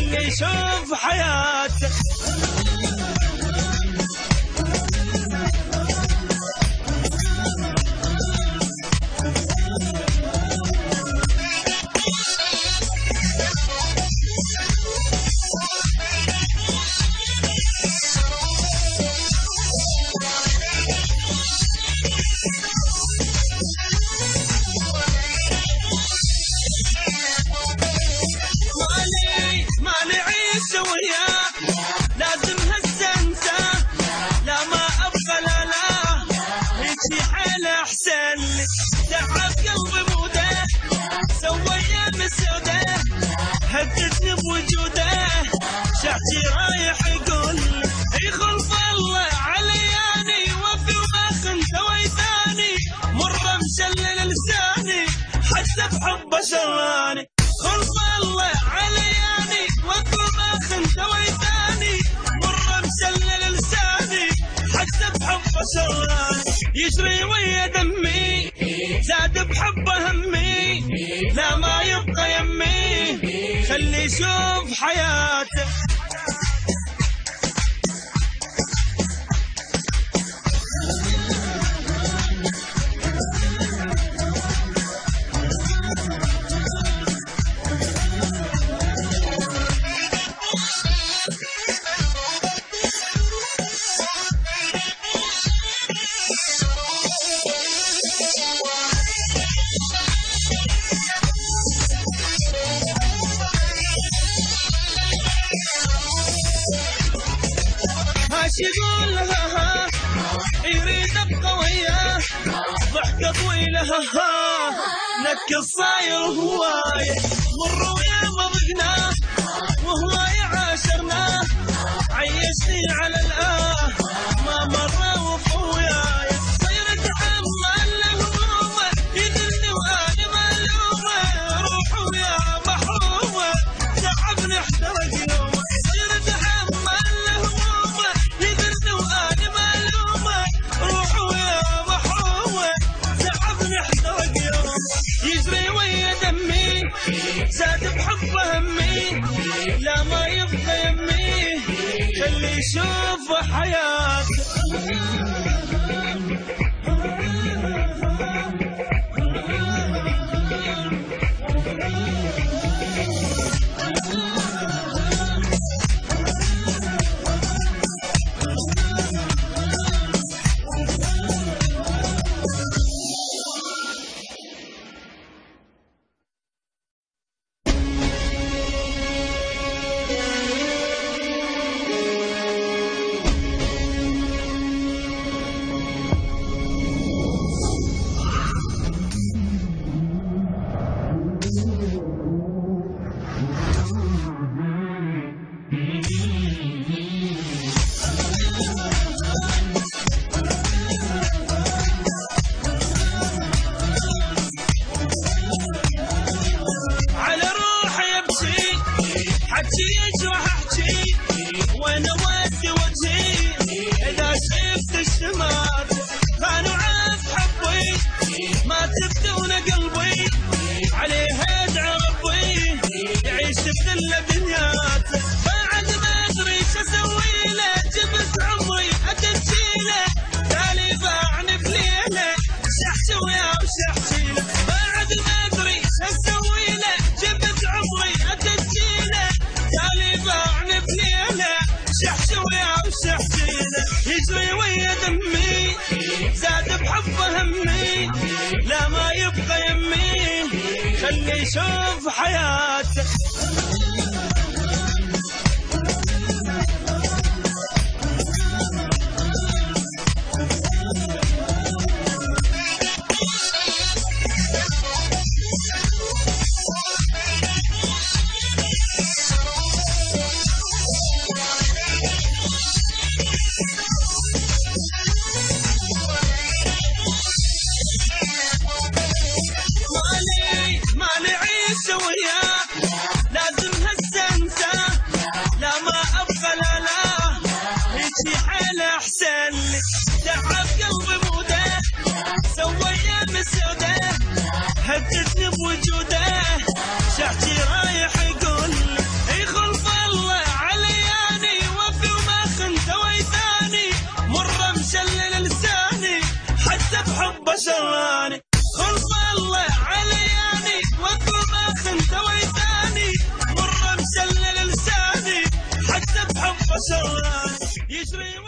خلي يشوف حياته. لازم هسه انساه، لا ما ابغى لا لا هيجي حيله احسن لي. تعب قلبي موده سوى ايام سوده، هددني بوجوده شعتي رايح يقول لي يخلف الله علياني وفي وما خنت ويثاني، مره مشلل لساني حتى بحبه شراني. خلف الله علياني وفي وما خنت ويثاني، مره مشلل لساني حتى بحبه شراني. يجري ويا دمي زاد بحبه همي، لا ما يبقى يمي خلي يشوف حياته. يقول لها يريد ابقى وياه، ضحكه طويله نكل صاير هوايه، مر ويا مرقناه وهوايه عاشرناه، عيشني على الآه ما مر وفوياي. صير اتحمل الهمومه يدلني وانا ملومه، روح ويا محرومه تعبني احترق يومه. صير اتحمل الهمومه يدلني وانا ملومه، روح ويا محرومه تعبني احترق يومه. يجري ويا دمي زاد بحبه همي، لا ما يبقى يمي خلي يشوف حياته. وانا ودي وجهي اذا شفت الشمات كانوا عاف حبي، ما تبدون قلبي عليه ادعى ربي يعيش بذل دنياته. بعد ما ادري شو اسوي له جبت عمري اتجيله، تالي باعني بليله شحشي ويا وشحشي له. بعد ما ادري شو اسوي له جبت عمري اتجيله، تالي باعني بليله شحشي ويا وشحشي له. يجري ويا دمي زاد بحبه همي، لا ما يبقى يمي خلي يشوف حياته. مالي عيش وياه لازم هسه انساه، لا ما ابغى لا لا هيجي حيله احسن لي. تعب قلبي موده سوى ايام سوده، هددني بوجوده شعتي رايح يقول لي يخلف شغال يجري